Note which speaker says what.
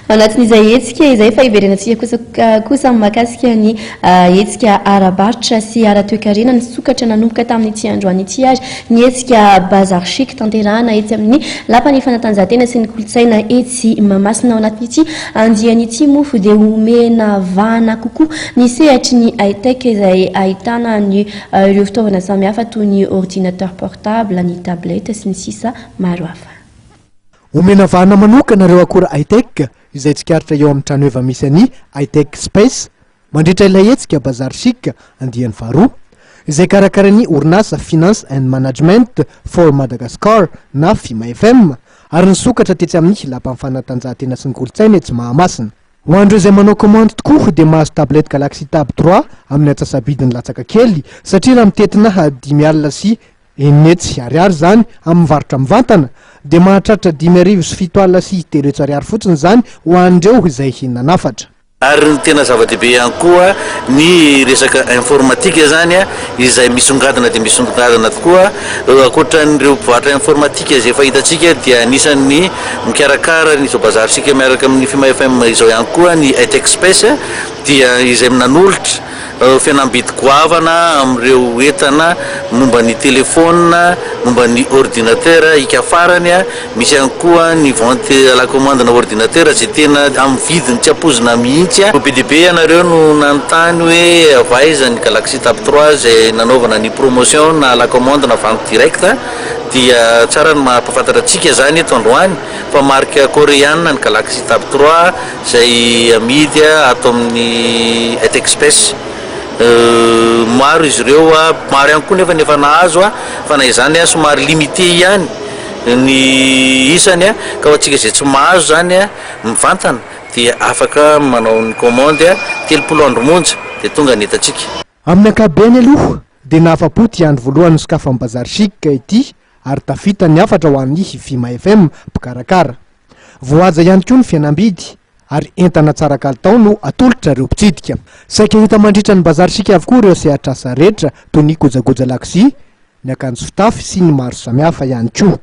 Speaker 1: anatin'izay hetsika izay fa iverenatsika kosa mahakasika ny hetsika arabaritra sy ara-toekarena ny sokatra nanomboka tamin'ity androany ity ary ny hetsika bazar chic tanterahana etsy amin'ny lapany fanatanjahantena sy ny kolotsaina etsy Mahamasina ao anatin'ity andian'ity mofo dia omena vahana kokoa ny sehatry ny high-tech izay ahitana ny ireo fitaovana samihafa toy ny ordinateur portable, ny tablette sy ny sisa maro hafa.
Speaker 2: Omena vahana manokana ireo akora high-tech izay tsikaritra eo amin'ny trano eva misy any high-tech space mandritra ilay hetsika bazar chic andiany faharoa izay karakarany orinasa finance and management for Madagascar na FIMA FM ary ny sokatra tetsy amin'ny lapan'ny fanatanjahantena sy ny kolotsaina etsy Mahamasina. Ho andreo izay manao commande tokoa dia mahazo tablette Galaxy Tab 3 amin'ny antsasabidiny latsaka kely satria raha mitetina 5,000 sy 900 ariary zany amin'ny varotra mivantana dia mahatratra 5,700 sy 300 ariary fotsiny zany ho andreo izay hinanafatra.
Speaker 3: Ary ny tena zava-dehibe ihany koa ny resaka informatika zany izay misongadina dia misongadina tokoa ankoatran'ireo mpivarotra informatika izay fahitatsika dia anisan'ny mikarakara ny bazar chic miaraka amin'ny FIMA FM izao ihany koa ny high-tech space dia izay nanolotra fianambidy goavana amin'ireo entana momba ny telefona, momba ny ordinateur ika farany misy ihany koa ny vente à la commande na ordinateur izay tena amin'ny vidiny tsy ampozina mihitsy. Be dia be ianareo no nanontany hoe avaiza ny Galaxy Tab 3 izay nanaovana ny promotion na la commande na vente directe dia tsara ny mampafantatra antsika zany eto androany fa marque coréenne ny Galaxy Tab 3 izay amidy ato amin'ny high-tech space. Maro izy ireo maro ihany koa nefa nahazo fa na izany somary limité ihany ny isany ka ho antsika izay tsy mahazo zany mivantana dia afaka manao ny commande 30 andro monja dia tonga ny hitantsika.
Speaker 2: Amin'ny ankabeny aloha dia nahafa-po ty andro voalohany sokafa amin'ny bazar chic ity ary tafita ny afatra ho an'ny FIMA FM mpikarakara. Voaja ihany koa ny fianambidy ary entana tsara kalitao no atolotra ireo mpitsidika. Saika hita mandritra ny bazar chic avokoa ireo sehatr'asa rehetra toy ny gojagoja lakozy, ny akanjo fitafy sy ny maro samihafa ihany koa.